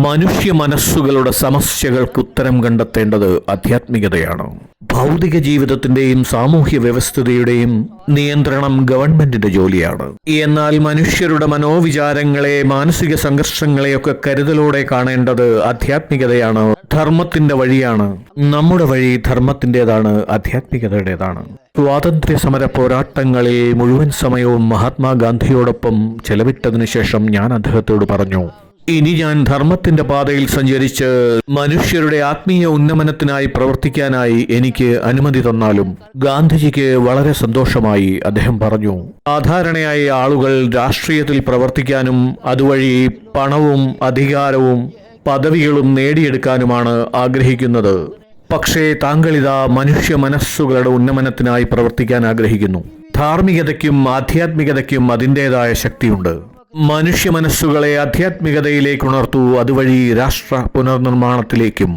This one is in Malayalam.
മനുഷ്യ മനസ്സുകളുടെ സമസ്യകൾക്ക് ഉത്തരം കണ്ടെത്തേണ്ടത് ആധ്യാത്മികതയാണ്. ഭൗതിക ജീവിതത്തിന്റെയും സാമൂഹ്യ വ്യവസ്ഥയുടെയും നിയന്ത്രണം ഗവൺമെന്റിന്റെ ജോലിയാണ്. എന്നാൽ മനുഷ്യരുടെ മനോവിചാരങ്ങളെ, മാനസിക സംഘർഷങ്ങളെയൊക്കെ കരുതലോടെ കാണേണ്ടത് ആധ്യാത്മികതയാണ്, ധർമ്മത്തിന്റെ വഴിയാണ്. നമ്മുടെ വഴി ധർമ്മത്തിൻ്റെതാണ്, ആധ്യാത്മികതയുടേതാണ്. സ്വാതന്ത്ര്യ സമര പോരാട്ടങ്ങളിൽ മുഴുവൻ സമയവും മഹാത്മാഗാന്ധിയോടൊപ്പം ചെലവിട്ടതിനു ശേഷം ഞാൻ അദ്ദേഹത്തോട് പറഞ്ഞു, ഇനി ഞാൻ ധർമ്മത്തിന്റെ പാതയിൽ സഞ്ചരിച്ച് മനുഷ്യരുടെ ആത്മീയ ഉന്നമനത്തിനായി പ്രവർത്തിക്കാനായി എനിക്ക് അനുമതി തന്നാലും. ഗാന്ധിജിക്ക് വളരെ സന്തോഷമായി. അദ്ദേഹം പറഞ്ഞു, സാധാരണയായ ആളുകൾ രാഷ്ട്രീയത്തിൽ പ്രവർത്തിക്കാനും അതുവഴി പണവും അധികാരവും പദവികളും നേടിയെടുക്കാനുമാണ് ആഗ്രഹിക്കുന്നത്. പക്ഷേ താങ്കളിതാ മനുഷ്യ മനസ്സുകളുടെ ഉന്നമനത്തിനായി പ്രവർത്തിക്കാൻ ആഗ്രഹിക്കുന്നു. ധാർമ്മികതയ്ക്കും ആധ്യാത്മികതയ്ക്കും അതിൻ്റെതായ ശക്തിയുണ്ട്. മനുഷ്യ മനസ്സുകളെ ആധ്യാത്മികതയിലേക്ക് ഉണർത്തൂ, അതുവഴി രാഷ്ട്ര പുനർനിർമ്മാണത്തിലേക്കും.